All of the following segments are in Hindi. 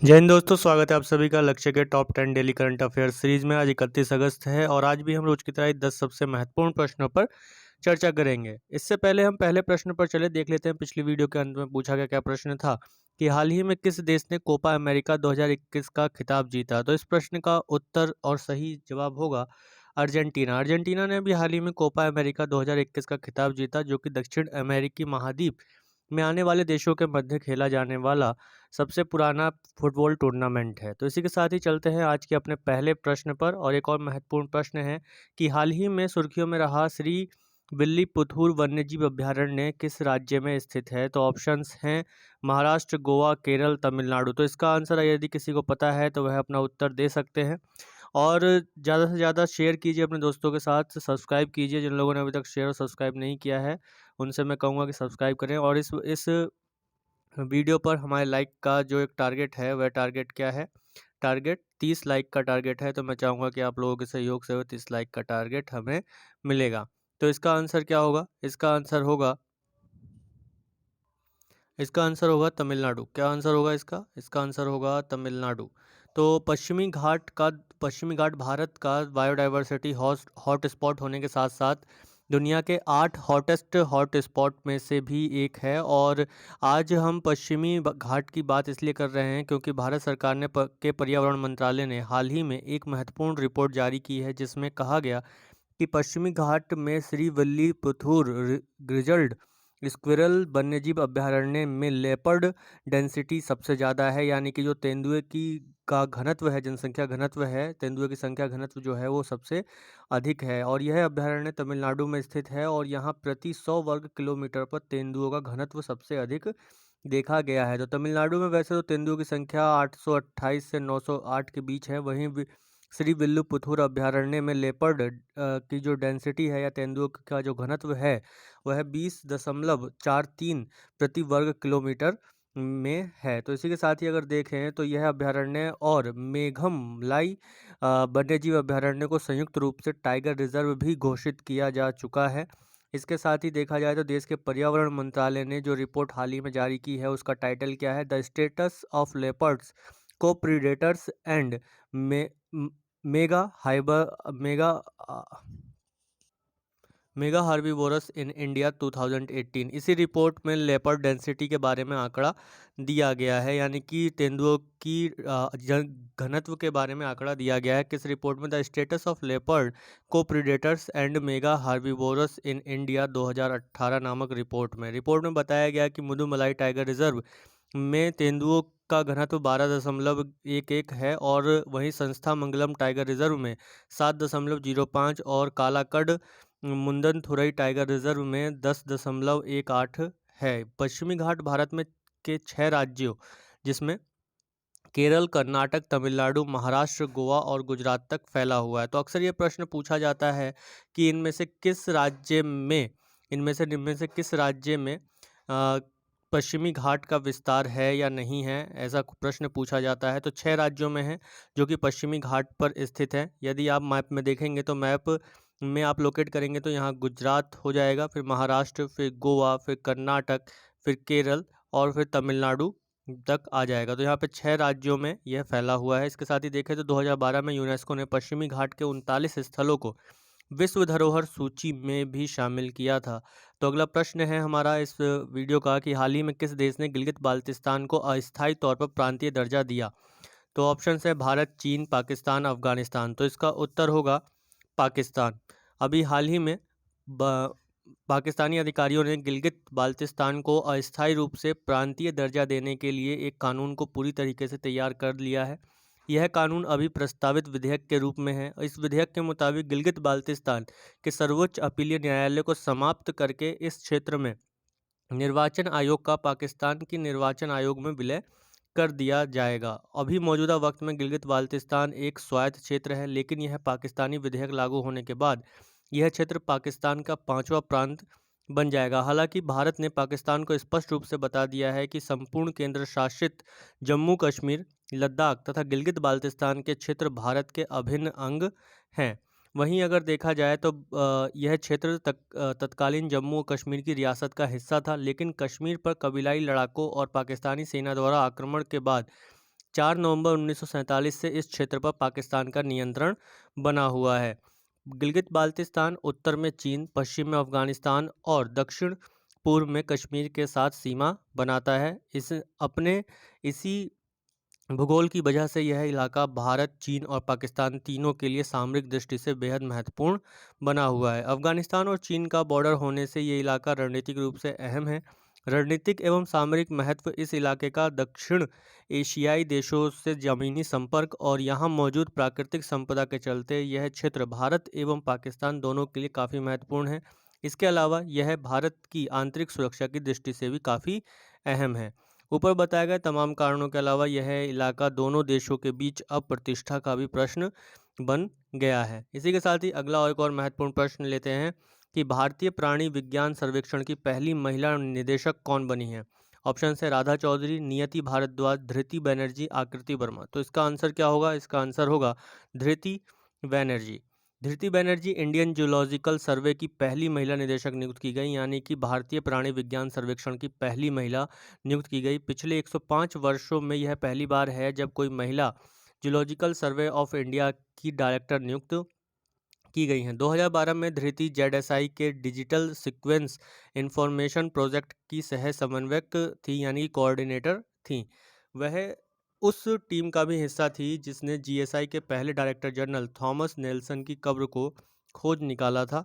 जय हिंद दोस्तों, स्वागत है आप सभी का लक्ष्य के top 10 daily current affair series में। आज 31 अगस्त है और आज भी हम रोज की तरह 10 सबसे महत्वपूर्ण प्रश्नों पर चर्चा करेंगे। इससे पहले हम पहले प्रश्न पर चले देख लेते हैं। पिछली वीडियो के अंत में पूछा गया क्या प्रश्न था कि हाल ही में किस देश ने कोपा अमेरिका 2021 का खिताब जीता। तो इस प्रश्न का उत्तर और सही जवाब होगा अर्जेंटीना। अर्जेंटीना ने भी हाल ही में कोपा अमेरिका 2021 का खिताब जीता, जो कि दक्षिण अमेरिकी महाद्वीप में आने वाले देशों के मध्य खेला जाने वाला सबसे पुराना फुटबॉल टूर्नामेंट है। तो इसी के साथ ही चलते हैं आज के अपने पहले प्रश्न पर। और एक और महत्वपूर्ण प्रश्न है कि हाल ही में सुर्खियों में रहा श्री विल्लीपुथूर वन्यजीव अभयारण्य किस राज्य में स्थित है। तो ऑप्शंस हैं महाराष्ट्र, गोवा, केरल, तमिलनाडु। तो इसका आंसर यदि किसी को पता है तो वह अपना उत्तर दे सकते हैं। और ज़्यादा से ज़्यादा शेयर कीजिए अपने दोस्तों के साथ, सब्सक्राइब कीजिए। जिन लोगों ने अभी तक शेयर और सब्सक्राइब नहीं किया है उनसे मैं कहूँगा कि सब्सक्राइब करें। और इस वीडियो पर हमारे लाइक का जो एक टारगेट है, वह टारगेट क्या है? टारगेट 30 लाइक का टारगेट है। तो मैं चाहूँगा कि आप लोगों के सहयोग से वो 30 लाइक का टारगेट हमें मिलेगा। तो इसका आंसर क्या होगा? इसका आंसर होगा तमिलनाडु। क्या आंसर होगा इसका? इसका आंसर होगा तमिलनाडु। तो पश्चिमी घाट भारत का बायोडाइवर्सिटी हॉट स्पॉट होने के साथ साथ दुनिया के 8 हॉटेस्ट हॉट स्पॉट में से भी एक है। और आज हम घाट की बात इसलिए कर रहे हैं क्योंकि भारत सरकार के पर्यावरण मंत्रालय ने हाल ही में एक महत्वपूर्ण रिपोर्ट जारी की है, जिसमें कहा गया कि पश्चिमी घाट में श्रीविल्लीपुथूर ग्रिजल्ड स्क्विरल वन्यजीव अभयारण्य में लेपर्ड डेंसिटी सबसे ज़्यादा है। यानी कि जो तेंदुए की का घनत्व है, जनसंख्या घनत्व है, तेंदुए की संख्या घनत्व जो है वो सबसे अधिक है। और यह अभयारण्य तमिलनाडु में स्थित है और यहाँ प्रति 100 वर्ग किलोमीटर पर तेंदुओं का घनत्व सबसे अधिक देखा गया है। तो तमिलनाडु में वैसे तो तेंदुओं की संख्या 828 से 908 के बीच है। वहीं श्री विल्लुपुथूर अभयारण्य में लेपर्ड की जो डेंसिटी है या तेंदुओं का जो घनत्व है वह 20.43 प्रति वर्ग किलोमीटर में है। तो इसी के साथ ही अगर देखें तो यह अभयारण्य और मेघमलाई वन्यजीव अभयारण्य को संयुक्त रूप से टाइगर रिजर्व भी घोषित किया जा चुका है। इसके साथ ही देखा जाए तो देश के पर्यावरण मंत्रालय ने जो रिपोर्ट हाल ही में जारी की है उसका टाइटल क्या है? द स्टेटस ऑफ लेपर्ड्स को predators and may mega Haber mega herbivores in India 2018। इसी रिपोर्ट में लेपर्ड डेंसिटी के बारे में आंकड़ा दिया गया है, यानी कि तेंदुओं की घनत्व के बारे में आंकड़ा दिया गया है। किस रिपोर्ट में? द स्टेटस ऑफ लेपर्ड को predators and mega herbivores in India 2018 नामक रिपोर्ट में बताया गया कि मुदुमलाई टाइगर रिजर्व में तेंदुओं का घनत्व 12.11 है और वहीं संस्था मंगलम टाइगर रिजर्व में 7.05 और कालाकड़ मुंदनथुरई टाइगर रिजर्व में 10.18 है। पश्चिमी घाट भारत में के 6 राज्यों, जिसमें केरल, कर्नाटक, तमिलनाडु, महाराष्ट्र, गोवा और गुजरात तक फैला हुआ है। तो अक्सर ये प्रश्न पूछा जाता है कि इनमें से किस राज्य में पश्चिमी घाट का विस्तार है या नहीं है, ऐसा प्रश्न पूछा जाता है। तो 6 राज्यों में है जो कि पश्चिमी घाट पर स्थित है। यदि आप मैप में देखेंगे तो मैप में आप लोकेट करेंगे तो यहाँ गुजरात हो जाएगा, फिर महाराष्ट्र, फिर गोवा, फिर कर्नाटक, फिर केरल और फिर तमिलनाडु तक आ जाएगा। तो यहाँ पे 6 राज्यों में यह फैला हुआ है। इसके साथ ही देखें तो 2012 में यूनेस्को ने पश्चिमी घाट के 39 स्थलों को विश्व धरोहर सूची में भी शामिल किया था। तो अगला प्रश्न है हमारा इस वीडियो का कि हाल ही में किस देश ने गिलगित बाल्टिस्तान को अस्थायी तौर पर प्रांतीय दर्जा दिया। तो ऑप्शन है भारत, चीन, पाकिस्तान, अफगानिस्तान। तो इसका उत्तर होगा पाकिस्तान। अभी हाल ही में पाकिस्तानी अधिकारियों ने गिलगित बाल्टिस्तान को अस्थायी रूप से प्रांतीय दर्जा देने के लिए एक कानून को पूरी तरीके से तैयार कर लिया है। यह कानून अभी प्रस्तावित विधेयक के रूप में है। इस विधेयक के मुताबिक गिलगित बाल्टिस्तान के सर्वोच्च अपीलीय न्यायालय को समाप्त करके इस क्षेत्र में निर्वाचन आयोग का पाकिस्तान की निर्वाचन आयोग में विलय कर दिया जाएगा। अभी मौजूदा वक्त में गिलगित बाल्टिस्तान एक स्वायत्त क्षेत्र है, लेकिन यह पाकिस्तानी विधेयक लागू होने के बाद यह क्षेत्र पाकिस्तान का 5वां प्रांत बन जाएगा। हालांकि भारत ने पाकिस्तान को स्पष्ट रूप से बता दिया है कि संपूर्ण केंद्र शासित जम्मू कश्मीर, लद्दाख तथा गिलगित बाल्टिस्तान के क्षेत्र भारत के अभिन्न अंग हैं। वहीं अगर देखा जाए तो यह क्षेत्र तत्कालीन जम्मू कश्मीर की रियासत का हिस्सा था, लेकिन कश्मीर पर कबीलाई लड़ाकों और पाकिस्तानी सेना द्वारा आक्रमण के बाद 4 नवंबर 1947 से इस क्षेत्र पर पाकिस्तान का नियंत्रण बना हुआ है। गिलगित बाल्टिस्तान उत्तर में चीन, पश्चिम में अफगानिस्तान और दक्षिण पूर्व में कश्मीर के साथ सीमा बनाता है। इसी भूगोल की वजह से यह इलाका भारत, चीन और पाकिस्तान तीनों के लिए सामरिक दृष्टि से बेहद महत्वपूर्ण बना हुआ है। अफगानिस्तान और चीन का बॉर्डर होने से ये इलाका रणनीतिक रूप से अहम है। रणनीतिक एवं सामरिक महत्व इस इलाके का दक्षिण एशियाई देशों से ज़मीनी संपर्क और यहाँ मौजूद प्राकृतिक संपदा के चलते यह क्षेत्र भारत एवं पाकिस्तान दोनों के लिए काफ़ी महत्वपूर्ण है। इसके अलावा यह भारत की आंतरिक सुरक्षा की दृष्टि से भी काफ़ी अहम है। ऊपर बताए गए तमाम कारणों के अलावा यह इलाका दोनों देशों के बीच अब प्रतिष्ठा का भी प्रश्न बन गया है। इसी के साथ ही अगला और एक और महत्वपूर्ण प्रश्न लेते हैं कि भारतीय प्राणी विज्ञान सर्वेक्षण की पहली महिला निदेशक कौन बनी है। ऑप्शन है राधा चौधरी, नियति भारद्वाज, धृति बनर्जी, आकृति वर्मा। तो इसका आंसर क्या होगा? इसका आंसर होगा धृति बनर्जी। धृति बनर्जी इंडियन जूलॉजिकल सर्वे की पहली महिला निदेशक नियुक्त की गई, यानी कि भारतीय प्राणी विज्ञान सर्वेक्षण की पहली महिला नियुक्त की गई। पिछले 105 वर्षों में यह पहली बार है जब कोई महिला जूलॉजिकल सर्वे ऑफ इंडिया की डायरेक्टर नियुक्त की गई हैं। 2012 में धृति जेडएसआई के डिजिटल सीक्वेंस इंफॉर्मेशन प्रोजेक्ट की सह समन्वयक थी, यानी कोऑर्डिनेटर थी। वह उस टीम का भी हिस्सा थी जिसने जीएसआई के पहले डायरेक्टर जनरल थॉमस नेल्सन की कब्र को खोज निकाला था।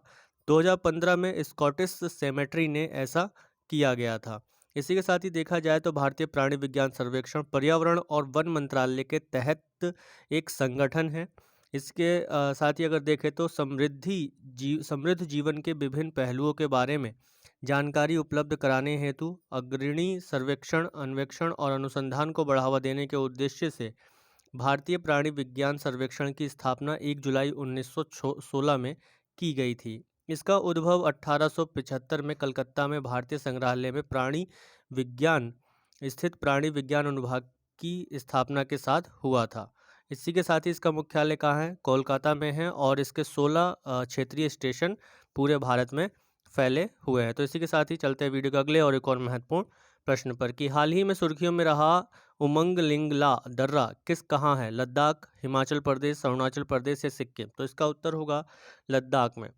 2015 में स्कॉटिश सेमेट्री ने ऐसा किया गया था। इसी के साथ ही देखा जाए तो भारतीय प्राणी विज्ञान सर्वेक्षण पर्यावरण और वन मंत्रालय के तहत एक संगठन है। इसके साथ ही अगर देखें तो समृद्ध जीवन के विभिन्न पहलुओं के बारे में जानकारी उपलब्ध कराने हेतु अग्रणी सर्वेक्षण, अन्वेषण और अनुसंधान को बढ़ावा देने के उद्देश्य से भारतीय प्राणी विज्ञान सर्वेक्षण की स्थापना 1 जुलाई 1916 में की गई थी। इसका उद्भव 1875 में कलकत्ता में भारतीय संग्रहालय में प्राणी विज्ञान स्थित प्राणी विज्ञान अनुभाग की स्थापना के साथ हुआ था। इसी के साथ ही इसका मुख्यालय कहाँ है? कोलकाता में है और इसके 16 क्षेत्रीय स्टेशन पूरे भारत में फैले हुए हैं। तो इसी के साथ ही चलते हैं वीडियो के अगले और एक और महत्वपूर्ण प्रश्न पर कि हाल ही में सुर्खियों में रहा उमंग लिंगला दर्रा किस कहाँ है? लद्दाख, हिमाचल प्रदेश, अरुणाचल प्रदेश या सिक्किम? तो इसका उत्तर होगा लद्दाख में।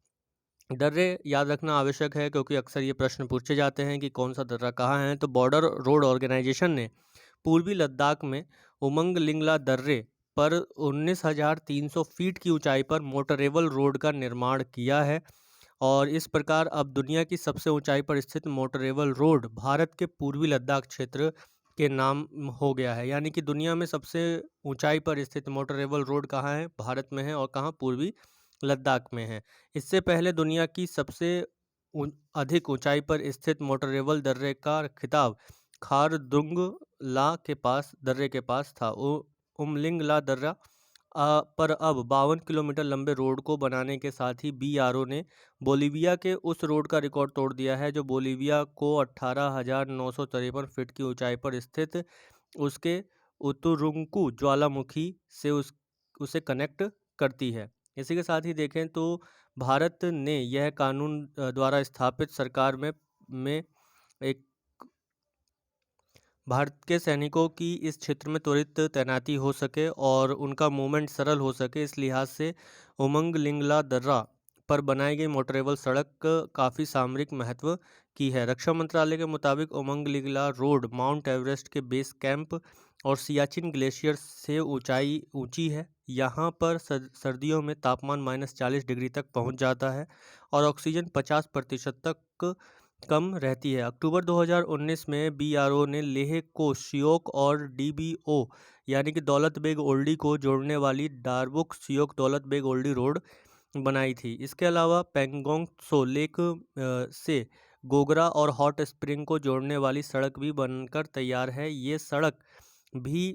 दर्रे याद रखना आवश्यक है क्योंकि अक्सर ये प्रश्न पूछे जाते हैं कि कौन सा दर्रा कहाँ है। तो बॉर्डर रोड ऑर्गेनाइजेशन ने पूर्वी लद्दाख में उमंग लिंगला दर्रे पर 19,300 फीट की ऊंचाई पर मोटरेबल रोड का निर्माण किया है और इस प्रकार अब दुनिया की सबसे ऊंचाई पर स्थित मोटरेबल रोड भारत के पूर्वी लद्दाख क्षेत्र के नाम हो गया है। यानी कि दुनिया में सबसे ऊंचाई पर स्थित मोटरेबल रोड कहाँ है? भारत में है और कहाँ? पूर्वी लद्दाख में है। इससे पहले दुनिया की सबसे अधिक ऊंचाई पर स्थित मोटरेबल दर्रे का खिताब खारदुंग ला के पास दर्रे के पास था। उमलिंग ला दर्रा पर अब 52 किलोमीटर लंबे रोड को बनाने के साथ ही बीआरओ ने बोलीविया के उस रोड का रिकॉर्ड तोड़ दिया है जो बोलीविया को 18,953 फीट की ऊंचाई पर स्थित उसके उतुरुंकु ज्वालामुखी से उसे कनेक्ट करती है। इसी के साथ ही देखें तो भारत ने यह कानून द्वारा स्थापित सरकार में एक भारत के सैनिकों की इस क्षेत्र में त्वरित तैनाती हो सके और उनका मूवमेंट सरल हो सके, इस लिहाज से उमंग लिंगला दर्रा पर बनाई गई मोटरेबल सड़क काफ़ी सामरिक महत्व की है। रक्षा मंत्रालय के मुताबिक उमंग लिंगला रोड माउंट एवरेस्ट के बेस कैंप और सियाचिन ग्लेशियर से ऊंची है। यहाँ पर सर्दियों में तापमान -40 डिग्री तक पहुँच जाता है और ऑक्सीजन 50% तक कम रहती है। अक्टूबर 2019 में बीआरओ ने लेह को श्योक और डीबीओ यानी कि दौलत बेग ओल्डी को जोड़ने वाली डारबुक श्योक दौलत बेग ओल्डी रोड बनाई थी। इसके अलावा पेंगोंग सो लेक से गोगरा और हॉट स्प्रिंग को जोड़ने वाली सड़क भी बनकर तैयार है। ये सड़क भी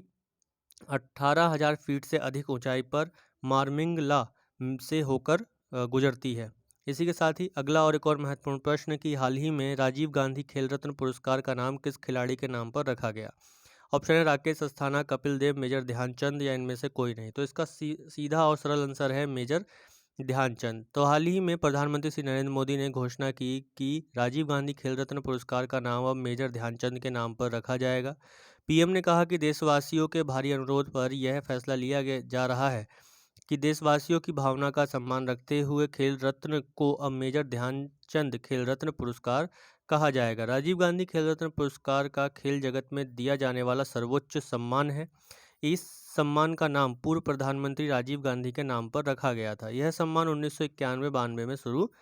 18,000 फीट से अधिक ऊंचाई पर मार्मिंगला से होकर गुजरती है। इसी के साथ ही अगला और एक और महत्वपूर्ण प्रश्न कि हाल ही में राजीव गांधी खेल रत्न पुरस्कार का नाम किस खिलाड़ी के नाम पर रखा गया? ऑप्शन है राकेश अस्थाना, कपिल देव, मेजर ध्यानचंद या इनमें से कोई नहीं। तो इसका सीधा और सरल आंसर है मेजर ध्यानचंद। तो हाल ही में प्रधानमंत्री श्री नरेंद्र मोदी ने घोषणा की कि राजीव गांधी खेल रत्न पुरस्कार का नाम अब मेजर ध्यानचंद के नाम पर रखा जाएगा। पीएम ने कहा कि देशवासियों के भारी अनुरोध पर यह फैसला लिया जा रहा है कि देशवासियों की भावना का सम्मान रखते हुए खेल रत्न को अब मेजर ध्यानचंद खेल रत्न पुरस्कार कहा जाएगा। राजीव गांधी खेल रत्न पुरस्कार का खेल जगत में दिया जाने वाला सर्वोच्च सम्मान है। इस सम्मान का नाम पूर्व प्रधानमंत्री राजीव गांधी के नाम पर रखा गया था। यह सम्मान 1991-92 में शुरू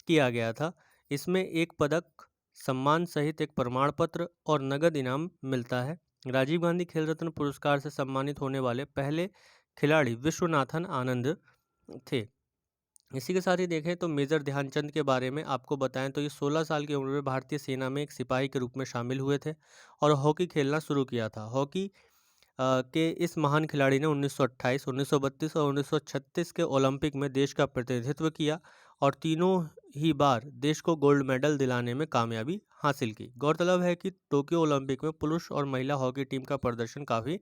किया गया था। इसमें एक पदक, सम्मान सहित एक प्रमाण पत्र और नगद इनाम मिलता है। राजीव गांधी खेल रत्न पुरस्कार से सम्मानित होने वाले पहले खिलाड़ी विश्वनाथन आनंद थे। इसी के साथ ही देखें तो मेजर ध्यानचंद के बारे में आपको बताएं तो ये 16 साल की उम्र में भारतीय सेना में एक सिपाही के रूप में शामिल हुए थे और हॉकी खेलना शुरू किया था। हॉकी के इस महान खिलाड़ी ने 1928, 1932 और 1936 के ओलंपिक में देश का प्रतिनिधित्व किया और तीनों ही बार देश को गोल्ड मेडल दिलाने में कामयाबी हासिल की। गौरतलब है कि टोक्यो ओलंपिक में पुरुष और महिला हॉकी टीम का प्रदर्शन काफ़ी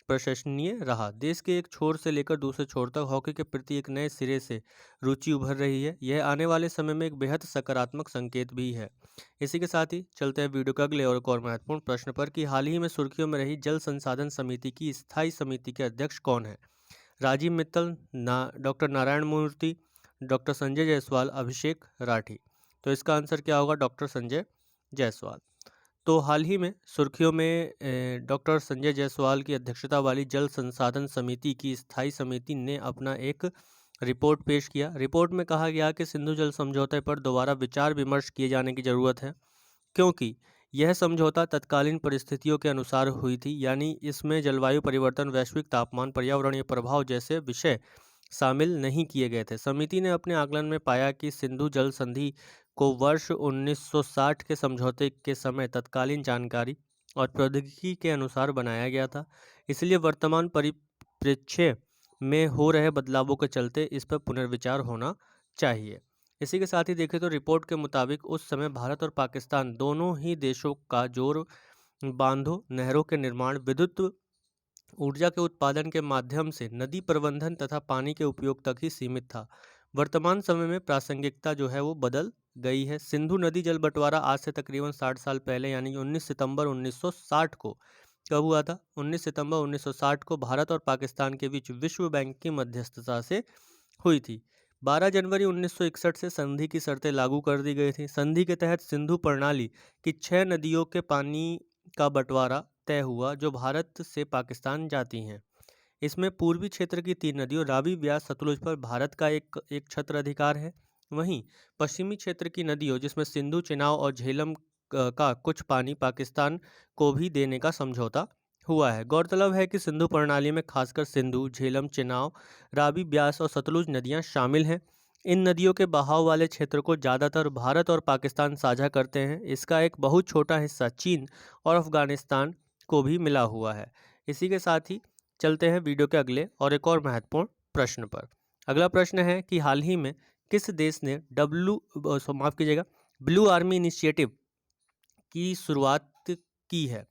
प्रशंसनीय रहा। देश के एक छोर से लेकर दूसरे छोर तक हॉकी के प्रति एक नए सिरे से रुचि उभर रही है। यह आने वाले समय में एक बेहद सकारात्मक संकेत भी है। इसी के साथ ही चलते हैं वीडियो के अगले और एक और महत्वपूर्ण प्रश्न पर कि हाल ही में सुर्खियों में रही जल संसाधन समिति की स्थायी समिति के अध्यक्ष कौन है? राजीव मित्तल, डॉक्टर नारायण मूर्ति, डॉक्टर संजय जायसवाल, अभिषेक राठी। तो इसका आंसर क्या होगा? डॉक्टर संजय जायसवाल। तो हाल ही में सुर्खियों में डॉक्टर संजय जायसवाल की अध्यक्षता वाली जल संसाधन समिति की स्थायी समिति ने अपना एक रिपोर्ट पेश किया। रिपोर्ट में कहा गया कि सिंधु जल समझौते पर दोबारा विचार विमर्श किए जाने की ज़रूरत है, क्योंकि यह समझौता तत्कालीन परिस्थितियों के अनुसार हुई थी, यानी इसमें जलवायु परिवर्तन, वैश्विक तापमान, पर्यावरणीय प्रभाव जैसे विषय शामिल नहीं किए गए थे। समिति ने अपने आकलन में पाया कि सिंधु जल संधि को वर्ष 1960 के समझौते के समय तत्कालीन जानकारी और प्रौद्योगिकी के अनुसार बनाया गया था, इसलिए वर्तमान परिप्रेक्ष्य में हो रहे बदलावों के चलते इस पर पुनर्विचार होना चाहिए। इसी के साथ ही देखें तो रिपोर्ट के मुताबिक उस समय भारत और पाकिस्तान दोनों ही देशों का जोर बांधों, नहरों के निर्माण, विद्युत ऊर्जा के उत्पादन के माध्यम से नदी प्रबंधन तथा पानी के उपयोग तक ही सीमित था। वर्तमान समय में प्रासंगिकता जो है वो बदल गई है। सिंधु नदी जल बंटवारा आज से तकरीबन 60 साल पहले यानी 19 सितंबर 1960 को कब हुआ था? 19 सितंबर 1960 को भारत और पाकिस्तान के बीच विश्व बैंक की मध्यस्थता से हुई थी। 12 जनवरी 1961 से संधि की शर्तें लागू कर दी गई थी। संधि के तहत सिंधु प्रणाली की 6 नदियों के पानी का बंटवारा तय हुआ जो भारत से पाकिस्तान जाती हैं। इसमें पूर्वी क्षेत्र की 3 नदियों रावी, ब्यास, सतलुज पर भारत का एक छत्र अधिकार है। वहीं पश्चिमी क्षेत्र की नदियों जिसमें सिंधु, चेनाब और झेलम का कुछ पानी पाकिस्तान को भी देने का समझौता हुआ है। गौरतलब है कि सिंधु प्रणाली में खासकर सिंधु, झेलम, चेनाब, रावी, ब्यास और सतलुज नदियां शामिल हैं। इन नदियों के बहाव वाले क्षेत्र को ज़्यादातर भारत और पाकिस्तान साझा करते हैं। इसका एक बहुत छोटा हिस्सा चीन और अफगानिस्तान को भी मिला हुआ है। इसी के साथ ही चलते हैं वीडियो के अगले और एक और महत्वपूर्ण प्रश्न पर। अगला प्रश्न है कि हाल ही में किस देश ने ब्लू आर्मी इनिशिएटिव की शुरुआत की है?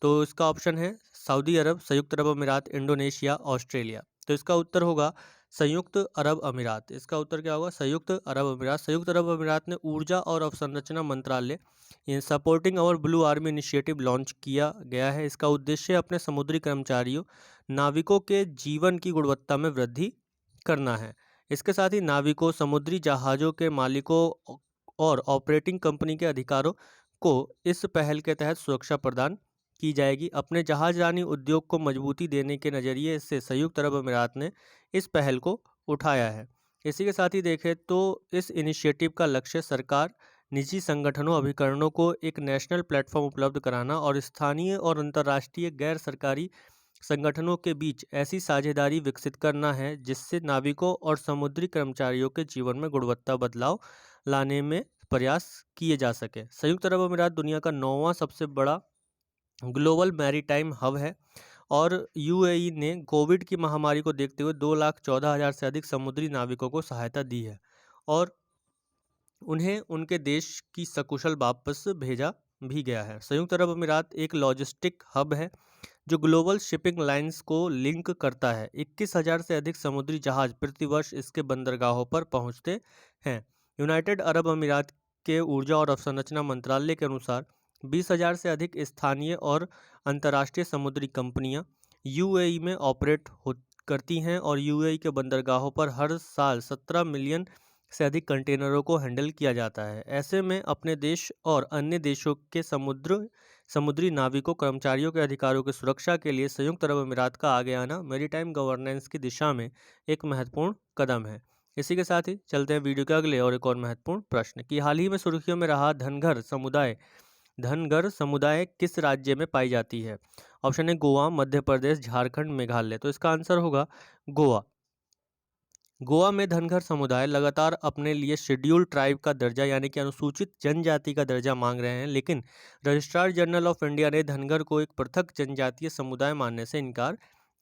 तो इसका ऑप्शन है सऊदी अरब, संयुक्त अरब अमीरात, इंडोनेशिया, ऑस्ट्रेलिया। तो इसका उत्तर होगा संयुक्त अरब अमीरात। इसका उत्तर क्या होगा? संयुक्त अरब अमीरात। संयुक्त अरब अमीरात ने ऊर्जा और अवसंरचना मंत्रालय इन सपोर्टिंग और ब्लू आर्मी इनिशिएटिव लॉन्च किया गया है। इसका उद्देश्य अपने समुद्री कर्मचारियों, नाविकों के जीवन की गुणवत्ता में वृद्धि करना है। इसके साथ ही नाविकों, समुद्री जहाज़ों के मालिकों और ऑपरेटिंग कंपनी के अधिकारों को इस पहल के तहत सुरक्षा प्रदान की जाएगी। अपने जहाजरानी उद्योग को मजबूती देने के नज़रिए से संयुक्त अरब अमीरात ने इस पहल को उठाया है। इसी के साथ ही देखें तो इस इनिशिएटिव का लक्ष्य सरकार, निजी संगठनों, अभिकरणों को एक नेशनल प्लेटफॉर्म उपलब्ध कराना और स्थानीय और अंतर्राष्ट्रीय गैर सरकारी संगठनों के बीच ऐसी साझेदारी विकसित करना है जिससे नाविकों और समुद्री कर्मचारियों के जीवन में गुणवत्ता बदलाव लाने में प्रयास किए जा सके। संयुक्त अरब अमीरात दुनिया का 9वां सबसे बड़ा ग्लोबल मैरीटाइम हब है और यूएई ने कोविड की महामारी को देखते हुए 2,14,000 से अधिक समुद्री नाविकों को सहायता दी है और उन्हें उनके देश की सकुशल वापस भेजा भी गया है। संयुक्त अरब अमीरात एक लॉजिस्टिक हब है जो ग्लोबल शिपिंग लाइंस को लिंक करता है। 21,000 से अधिक समुद्री जहाज प्रतिवर्ष इसके बंदरगाहों पर पहुंचते हैं। यूनाइटेड अरब अमीरात के ऊर्जा और अवसंरचना मंत्रालय के अनुसार 20,000 से अधिक स्थानीय और अंतर्राष्ट्रीय समुद्री कंपनियां यूएई में ऑपरेट करती हैं और यूएई के बंदरगाहों पर हर साल 17 मिलियन से अधिक कंटेनरों को हैंडल किया जाता है। ऐसे में अपने देश और अन्य देशों के समुद्री नाविकों, कर्मचारियों के अधिकारों की सुरक्षा के लिए संयुक्त अरब अमीरात का आगे आना मैरीटाइम गवर्नेंस की दिशा में एक महत्वपूर्ण कदम है। इसी के साथ ही चलते हैं वीडियो के अगले और एक और महत्वपूर्ण प्रश्न कि हाल ही में सुर्खियों में रहा धनगर समुदाय किस राज्य में पाई जाती है? ऑप्शन है गोवा, मध्य प्रदेश, झारखंड, मेघालय। तो इसका आंसर होगा गोवा। गोवा में धनगर समुदाय लगातार अपने लिए शेड्यूल्ड ट्राइब का दर्जा यानी कि अनुसूचित जनजाति का दर्जा मांग रहे हैं, लेकिन रजिस्ट्रार जनरल ऑफ इंडिया ने धनगर को एक पृथक जनजातीय समुदाय मानने से इनकार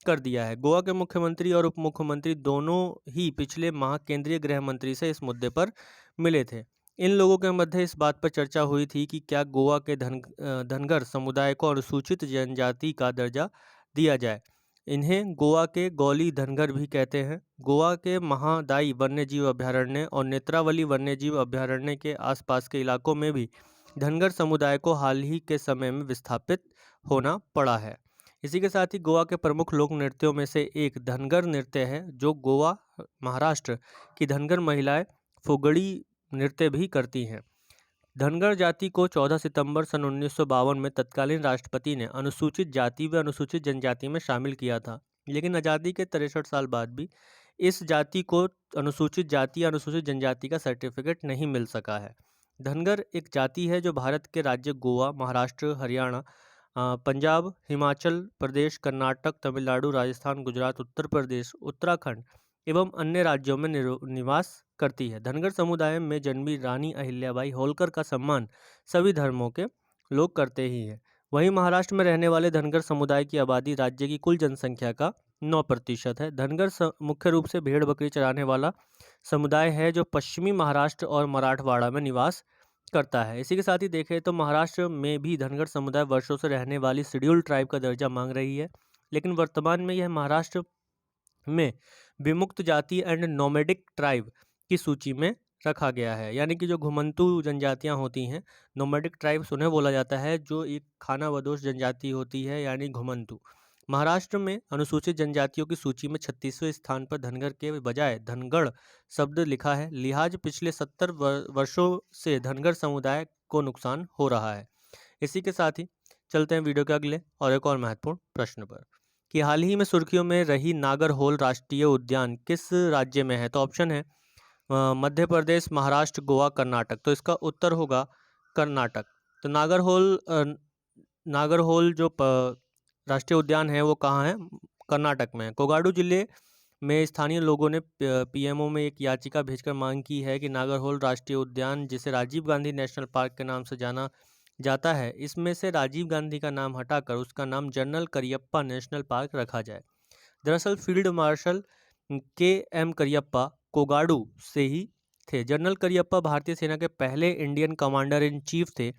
कर दिया है। गोवा के मुख्यमंत्री और उप मुख्यमंत्री दोनों ही पिछले माह केंद्रीय गृह मंत्री से इस मुद्दे पर मिले थे। इन लोगों के मध्य इस बात पर चर्चा हुई थी कि क्या गोवा के धनगर समुदाय को अनुसूचित जनजाति का दर्जा दिया जाए। इन्हें गोवा के गौली धनगर भी कहते हैं। गोवा के महादाई वन्यजीव अभयारण्य और नेत्रावली वन्यजीव अभयारण्य के आसपास के इलाकों में भी धनगर समुदाय को हाल ही के समय में विस्थापित होना पड़ा है। इसी के साथ ही गोवा के प्रमुख लोक नृत्यों में से एक धनगर नृत्य है, जो गोवा महाराष्ट्र की धनगर महिलाएं फुगड़ी नृत्य भी करती हैं। धनगर जाति को 14 सितंबर सन 1952 में तत्कालीन राष्ट्रपति ने अनुसूचित जाति व अनुसूचित जनजाति में शामिल किया था, लेकिन आज़ादी के 63 साल बाद भी इस जाति को अनुसूचित जाति या अनुसूचित जनजाति का सर्टिफिकेट नहीं मिल सका है। धनगर एक जाति है जो भारत के राज्य गोवा, महाराष्ट्र, हरियाणा, पंजाब, हिमाचल प्रदेश, कर्नाटक, तमिलनाडु, राजस्थान, गुजरात, उत्तर प्रदेश, उत्तराखंड एवं अन्य राज्यों में निवास करती है। धनगर समुदाय में जन्मी रानी अहिल्याबाई होलकर का सम्मान सभी धर्मों के लोग करते ही हैं। वहीं महाराष्ट्र में रहने वाले धनगर समुदाय की आबादी राज्य की कुल जनसंख्या का 9% है। धनगर मुख्य रूप से भेड़ बकरी चराने वाला समुदाय है जो पश्चिमी महाराष्ट्र और मराठवाड़ा में निवास करता है। इसी के साथ ही देखें तो महाराष्ट्र में भी धनगर समुदाय वर्षों से रहने वाली शेड्यूल्ड ट्राइब का दर्जा मांग रही है, लेकिन वर्तमान में यह महाराष्ट्र में विमुक्त जाति एंड नोमैडिक ट्राइब की सूची में रखा गया है। यानी कि जो घुमंतू जनजातियां होती हैं, नोमैडिक ट्राइब्स उन्हें बोला जाता है, जो एक खानाबदोश जनजाति होती है यानी घुमंतू। महाराष्ट्र में अनुसूचित जनजातियों की सूची में 36वें स्थान पर धनगर के बजाय धनगढ़ शब्द लिखा है। लिहाज पिछले 70 वर्षों से धनगर समुदाय को नुकसान हो रहा है। इसी के साथ ही चलते हैं वीडियो के अगले और एक और महत्वपूर्ण प्रश्न पर कि हाल ही में सुर्खियों में रही नागरहोल राष्ट्रीय उद्यान किस राज्य में है? तो ऑप्शन है मध्य प्रदेश, महाराष्ट्र, गोवा, कर्नाटक। तो इसका उत्तर होगा कर्नाटक। तो नागरहोल जो राष्ट्रीय उद्यान है वो कहाँ है? कर्नाटक में है। कोगाडू जिले में स्थानीय लोगों ने पीएमओ में एक याचिका भेजकर मांग की है कि नागरहोल राष्ट्रीय उद्यान, जिसे राजीव गांधी नेशनल पार्क के नाम से जाना जाता है, इसमें से राजीव गांधी का नाम हटाकर उसका नाम जनरल करियप्पा नेशनल पार्क रखा जाए। दरअसल फील्ड मार्शल के.एम. करियप्पा कोगाडू से ही थे। जनरल करियप्पा भारतीय सेना के पहले इंडियन कमांडर इन चीफ थे।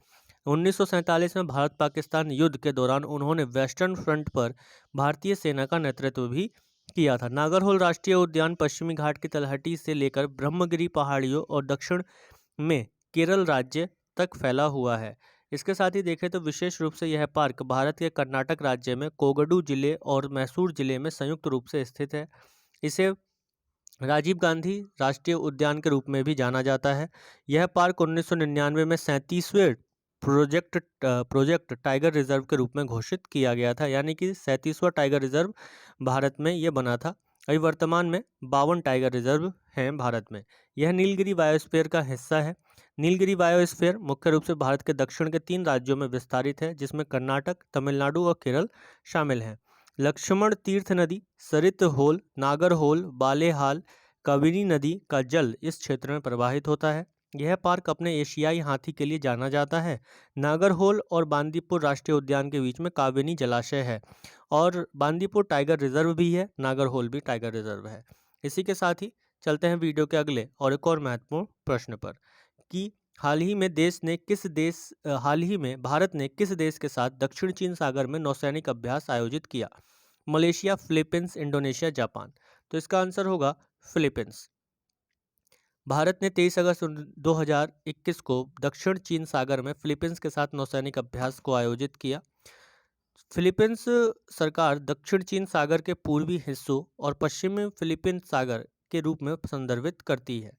1947 में भारत पाकिस्तान युद्ध के दौरान उन्होंने वेस्टर्न फ्रंट पर भारतीय सेना का नेतृत्व भी किया था। नागरहोल राष्ट्रीय उद्यान पश्चिमी घाट की तलहटी से लेकर ब्रह्मगिरी पहाड़ियों और दक्षिण में केरल राज्य तक फैला हुआ है। इसके साथ ही देखें तो विशेष रूप से यह पार्क भारत के कर्नाटक राज्य में कोगडू जिले और मैसूर जिले में संयुक्त रूप से स्थित है। इसे राजीव गांधी राष्ट्रीय उद्यान के रूप में भी जाना जाता है। यह पार्क 1999 में 37वें प्रोजेक्ट टाइगर रिजर्व के रूप में घोषित किया गया था, यानी कि 37वां टाइगर रिजर्व भारत में ये बना था। अभी वर्तमान में 52 टाइगर रिजर्व हैं भारत में। यह नीलगिरी बायोस्फीयर का हिस्सा है। नीलगिरी बायोस्फीयर मुख्य रूप से भारत के दक्षिण के 3 राज्यों में विस्तारित है, जिसमें कर्नाटक, तमिलनाडु और केरल शामिल हैं। लक्ष्मण तीर्थ नदी, सरित होल, नागरहोल, बालेहाल, कावेरी नदी का जल इस क्षेत्र में प्रवाहित होता है। यह पार्क अपने एशियाई हाथी के लिए जाना जाता है। नागरहोल और बांदीपुर राष्ट्रीय उद्यान के बीच में कावेरी जलाशय है और बांदीपुर टाइगर रिजर्व भी है, नागरहोल भी टाइगर रिजर्व है। इसी के साथ ही चलते हैं वीडियो के अगले और एक और महत्वपूर्ण प्रश्न पर कि हाल ही में भारत ने किस देश के साथ दक्षिण चीन सागर में नौसैनिक अभ्यास आयोजित किया? Malaysia, Philippines, Indonesia, Japan. तो इसका आंसर होगा फिलीपींस। भारत ने 23 अगस्त 2021 को दक्षिण चीन सागर में फिलीपींस के साथ नौसैनिक अभ्यास को आयोजित किया। फिलीपींस सरकार दक्षिण चीन सागर के पूर्वी हिस्सों और पश्चिमी फिलीपींस सागर के रूप में संदर्भित करती है।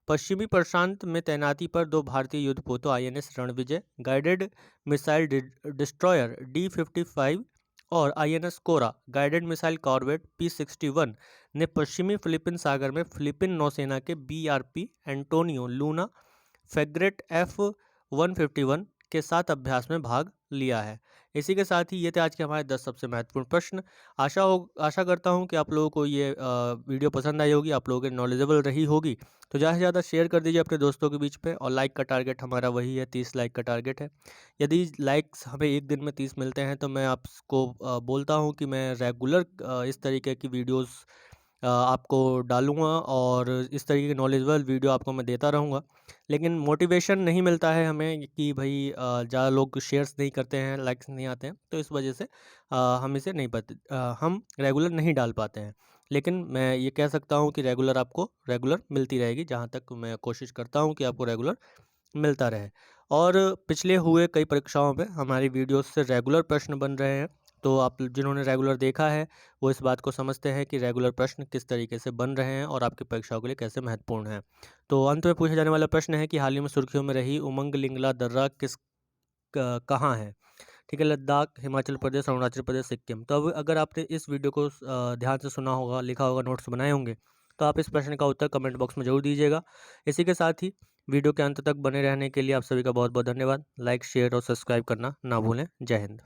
पश्चिमी प्रशांत में तैनाती पर 2 भारतीय युद्धपोतों INS Ranvijay, guided missile destroyer D-55 और INS Kora guided missile corvette P-61 ने पश्चिमी फिलीपीन सागर में फिलीपीन नौसेना के BRP एंटोनियो लूना फ्रैगेट F-151 के साथ अभ्यास में भाग लिया है। इसी के साथ ही ये थे आज के हमारे 10 सबसे महत्वपूर्ण प्रश्न। आशा करता हूँ कि आप लोगों को ये वीडियो पसंद आई होगी, आप लोगों के नॉलेजेबल रही होगी। तो ज़्यादा से ज़्यादा शेयर कर दीजिए अपने दोस्तों के बीच पे, और लाइक का टारगेट हमारा वही है, 30 लाइक का टारगेट है। यदि लाइक्स हमें एक दिन में 30 मिलते हैं तो मैं आपको बोलता हूँ कि मैं रेगुलर इस तरीके की वीडियोस आपको डालूँगा और इस तरीके की नॉलेजेबल वीडियो आपको मैं देता रहूँगा। लेकिन मोटिवेशन नहीं मिलता है हमें कि भाई ज़्यादा लोग शेयर्स नहीं करते हैं, लाइक्स नहीं आते हैं, तो इस वजह से हम इसे नहीं हम रेगुलर नहीं डाल पाते हैं। लेकिन मैं ये कह सकता हूँ कि रेगुलर आपको रेगुलर मिलती रहेगी, जहाँ तक मैं कोशिश करता हूँ कि आपको रेगुलर मिलता रहे। और पिछले हुए कई परीक्षाओं में हमारी वीडियोस से रेगुलर प्रश्न बन रहे हैं, तो आप जिन्होंने रेगुलर देखा है वो इस बात को समझते हैं कि रेगुलर प्रश्न किस तरीके से बन रहे हैं और आपकी परीक्षाओं के लिए कैसे महत्वपूर्ण हैं। तो अंत में पूछा जाने वाला प्रश्न है कि हाल ही में सुर्खियों में रही उमंग लिंगला दर्रा कहाँ है? ठीक है, लद्दाख, हिमाचल प्रदेश, अरुणाचल प्रदेश, सिक्किम। तो अब अगर आपने इस वीडियो को ध्यान से सुना होगा, लिखा होगा, नोट्स बनाए होंगे, तो आप इस प्रश्न का उत्तर कमेंट बॉक्स में ज़रूर दीजिएगा। इसी के साथ ही वीडियो के अंत तक बने रहने के लिए आप सभी का बहुत बहुत धन्यवाद। लाइक, शेयर और सब्सक्राइब करना ना भूलें। जय हिंद।